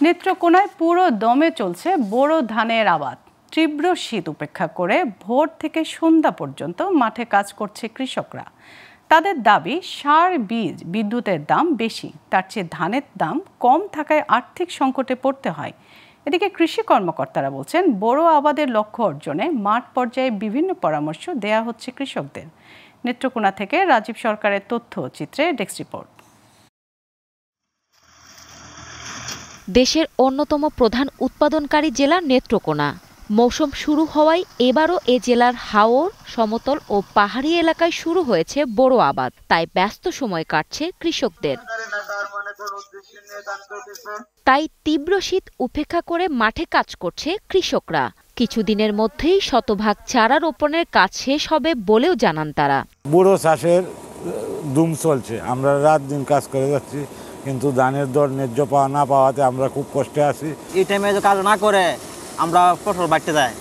নেত্রকোনায় পুরো দমে চলছে বোরো ধানের আবাদ। তীব্র শীত উপেক্ষা করে ভোর থেকে সন্ধ্যা পর্যন্ত মাঠে কাজ করছে কৃষকরা। তাদের দাবি, সার, বীজ, বিদ্যুতের দাম বেশি, তার চেয়ে ধানের দাম কম থাকায় আর্থিক সংকটে পড়তে হয়। এদিকে কৃষি কর্মকর্তারা বলছেন, বোরো আবাদের লক্ষ্য অর্জনে মাঠ পর্যায়ে বিভিন্ন পরামর্শ দেয়া হচ্ছে কৃষকদের। নেত্রকোনা থেকে রাজীব সরকারের তথ্য চিত্রে ডেস্ক রিপোর্ট। দেশের অন্যতম প্রধান উৎপাদনকারী জেলা নেত্রকোনা। মৌসুম শুরু হওয়ায় এবারও এ জেলার হাওর, সমতল ও পাহাড়ি এলাকায় শুরু হয়েছে বোরো আবাদ। তাই ব্যস্ত সময় কাটছে কৃষকদের। তাই তীব্র শীত উপেক্ষা করে মাঠে কাজ করছে কৃষকরা। কিছুদিনের মধ্যেই শতভাগ চারা রোপণের কাজ শেষ হবে বলেও জানান তারা। বোরো চাষের ধুম চলছে, আমরা রাত দিন কাজ করে যাচ্ছি, কিন্তু ধানের দর ন্যায্য পাওয়া না পাওয়াতে আমরা খুব কষ্টে আছি। এই টাইমে কাজ না করে আমরা ফসল বাড়তে যাই,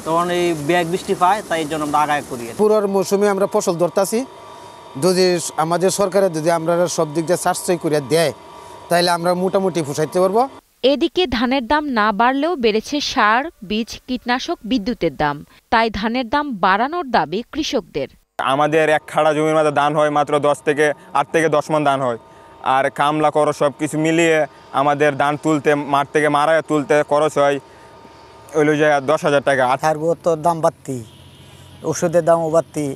তখন এই ব্যাগ বৃষ্টি পায়, তাই এই জন্য আমরা আগায় করি। পুরোর মৌসুমে আমরা ফসল ধরতেছি, যদি আমাদের সরকারের যদি আমরা সব দিক দিয়ে সাশ্রয় করে দেয়, তাহলে আমরা মোটামুটি পোষাইতে পারবো। এদিকে ধানের দাম না বাড়লেও বেড়েছে সার, বীজ, কীটনাশক, বিদ্যুতের দাম। তাই ধানের দাম বাড়ানোর দাবি কৃষকদের। আমাদের এক খাড়া জমির মধ্যে ধান হয় মাত্র 8 থেকে 10 মণ ধান হয়, আর কামলা খরচ সব কিছু মিলিয়ে আমাদের ধান তুলতে, মাঠ থেকে মারায় তুলতে খরচ হয় ওই 10,000 টাকা। আঠার গুরুত্বর দাম বাড়তি, ওষুধের দামও বাড়তি,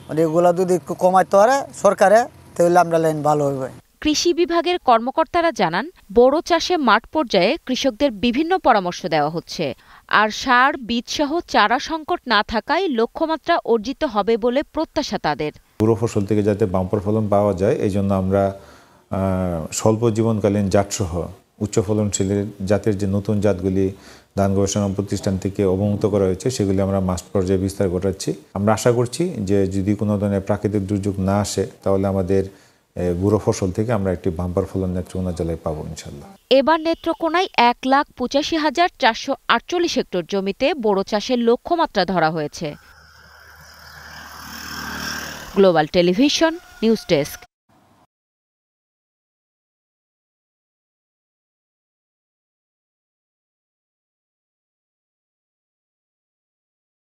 মানে এগুলো যদি একটু কমাইতে পারে সরকারে, তাহলে আমরা লাইন ভালো হবে। কৃষি বিভাগের কর্মকর্তারা জানান, বোরো চাষে মাঠ পর্যায়ে কৃষকদের বিভিন্ন পরামর্শ দেওয়া হচ্ছে। আর সার, বীজ সহ চারা সংকট না থাকায় লক্ষ্যমাত্রা অর্জিত হবে বলে প্রত্যাশা তাদের। পুরো ফসল থেকে যাতে বাম্পার ফলন পাওয়া যায়, এই জন্য আমরা স্বল্প জীবনকালীন জাতসহ উচ্চ ফলনশীল জাতের যে নতুন জাতগুলি ধান গবেষণা প্রতিষ্ঠান থেকে অবমুক্ত করা হয়েছে, সেগুলি আমরা মাঠ পর্যায়ে বিস্তার ঘটাচ্ছি। আমরা আশা করছি যে যদি কোনো ধরনের প্রাকৃতিক দুর্যোগ না আসে, তাহলে আমাদের গুঁড়ো ফসল থেকে আমরা একটি বাম্পার ফলন নেত্রকোনা জেলায় পাবো ইনশাল্লাহ। এবার নেত্রকোনায় 1,85,448 হেক্টর জমিতে বোরো চাষের লক্ষ্যমাত্রা ধরা হয়েছে। Global television news desk.